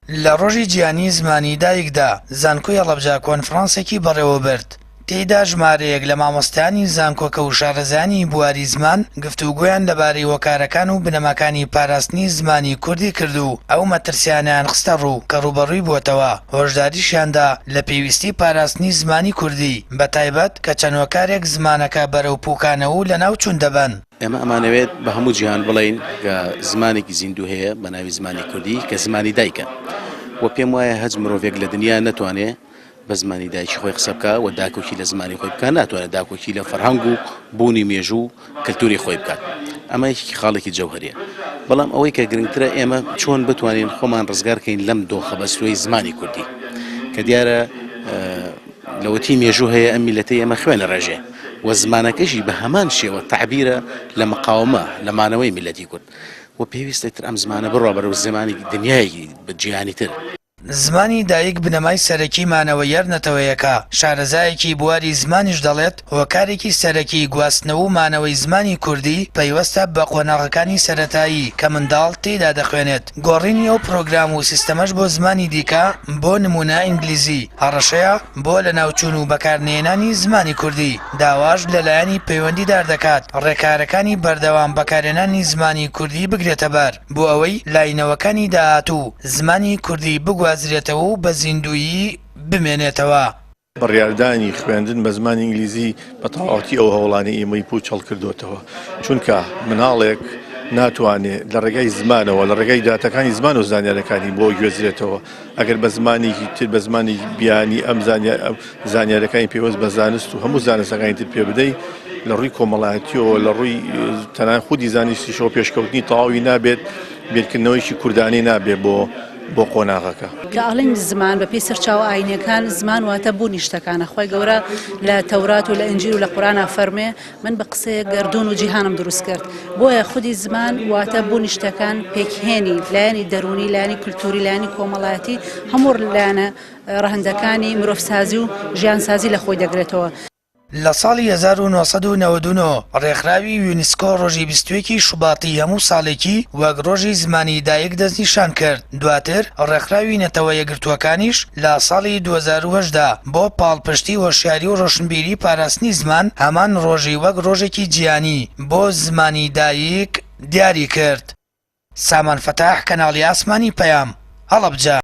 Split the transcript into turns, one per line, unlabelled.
لە ڕۆژی جیهانی زمانی دایکدا زانکۆی هەڵەبجە کۆنفرانسێکی بەڕێوە برد. تێیدا ژمارەیەک لە مامۆستایانی زانکۆکە و شارەزانی بواری زمان گفتوگۆیان لەبارەی هۆکارەکان و بنەماکانی پاراستنی زمانی کوردی کرد و ئەو مەترسیانیان خستە ڕوو کە ڕوبەڕووی بووەتەوە. هۆشداریشیاندا لە پێویستی پاراستنی زمانی کوردی بە تایبەت کە چەند هۆکارێک زمانەکە بەرەو پووکانەوە و لەناو چوون دەبن.
ئێمە ئەمانەوێت بە هەموو جیهان بڵین کە زمانێکی زیندوو هەیە بە ناوی زمانی کوردی کە زمانی دایکە و پێم وایە هەچ مرۆڤێک لە دنیا نەتوانێت بە زمانی دایکی خۆی قسە بکە و داکۆکی لە زمانی خۆی بکە، ناتوانێت داکۆکی لە فەرهەنگ و بوونی مێژوو کللتوری خۆی بکات. ئەمە یەکێکی خاڵێکی جەوهەریە. بەڵام ئەوەی کە گرنگترە ئێمە چۆن بتوانین خۆمان ڕزگارکەین لەم دۆخە بەستوی زمانی کوردی کە دیارە لەوەتی مێژوو هەیە ئەم میلەتەی ئێمە خوێنە ڕێژێ و زمانەکەشی بە هەمان شێوە تەعبیرە لە مقاومە لە مانەوەی میلەتی کورد و پێویستە تر ئەم زمانە بڕوا بەرەو زمانی دنیایەکی جیهانی تر.
زمانی دایک بنەمای سەرەکی مانەوە یارنەتەوەیەکە. شارەزایەکی بواری زمانیش دەڵێت هۆکارێکی سەرەکی گواستنەوە و مانەوەی زمانی کوردی پەیوەستە بە قۆناغەکانی سەرەتایی کە منداڵ تێدا دەخوێنێت. گۆڕینی ئەو پرۆگرام و سیستەمەش بۆ زمانی دیکە بۆ نمونە ئینگلیزی هەڕەشەیە بۆ لە ناوچوون و بەکارهێنانی زمانی کوردی. داواش لەلایەنی پەیوەندیدار دەکات ڕێکارەکانی بەردەوام بەکارهێنانی زمانی کوردی بگرێتە بەر بۆ ئەوەی لاینەوەکانی داهاتوو زمانی کوردی بگوازرێتەوە و بە زیندویی بمێنێتەوە.
بڕیاردانی خوێندن بە زمانی ئینگلیزی بە تەواوەتی ئەو هەوڵانی ئێمەی پوچ هەڵکردوتەوە، چونکە مناڵێک ناتوانێت لە ڕێگای زمانەوە لە ڕێگای داتەکانی زمان و زانیارەکانی بۆ گوێزرێتەوە ئەگەر بە زمانێکی تر بە زمانی بیانی ئەم زانیارەکانی پێوەست بە زانست و هەموو زانستەکانی تر پێ بدەیت لە ڕووی کۆمەڵایەتیەوە لە ڕووی تەنان خودی زانستیشەوە پێشکەوتنی تەواوی نابێت، بێتکردنەوەیکی کوردانی نابێت بۆ قۆناغەکە.
کە ئەڵین زمان بە پێی سەرچاوە ئاینەکان زمان واتە بوونی شتەکانە. خۆی گەورە لە تەورات و لە ئینجیل و لە قورئانە فەرمێ من بە قسەیە گەردوون و جیهانم دروست کرد. بۆیە خودی زمان واتە بوونی شتەکان پێکهێنی لایەنی دەرونی لایەنی کولتوری لایەنی کۆمەڵایەتی هەموو لایەنە ڕەهندەکانی مرۆڤسازی و ژیانسازی لە خۆی دەگرێتەوە.
لە ساڵی 1999 ڕێکخراوی یونسکۆ ڕۆژی 21 شوباتی هەموو ساڵێکی وەک ڕۆژی زمانی دایک دەستنیشان کرد. دواتر ڕێکخراوی نەتەوە یەکگرتووەکانیش لە ساڵی 2010 بۆ پاڵپشتی هۆشیاری و ڕۆشنبیری پاراستنی زمان هەمان ڕۆژی وەک ڕۆژێکی جیهانی بۆ زمانی دایک دیاری کرد. سامان فەتاح، کەناڵی ئاسمانی پەیام، هەڵەبجە.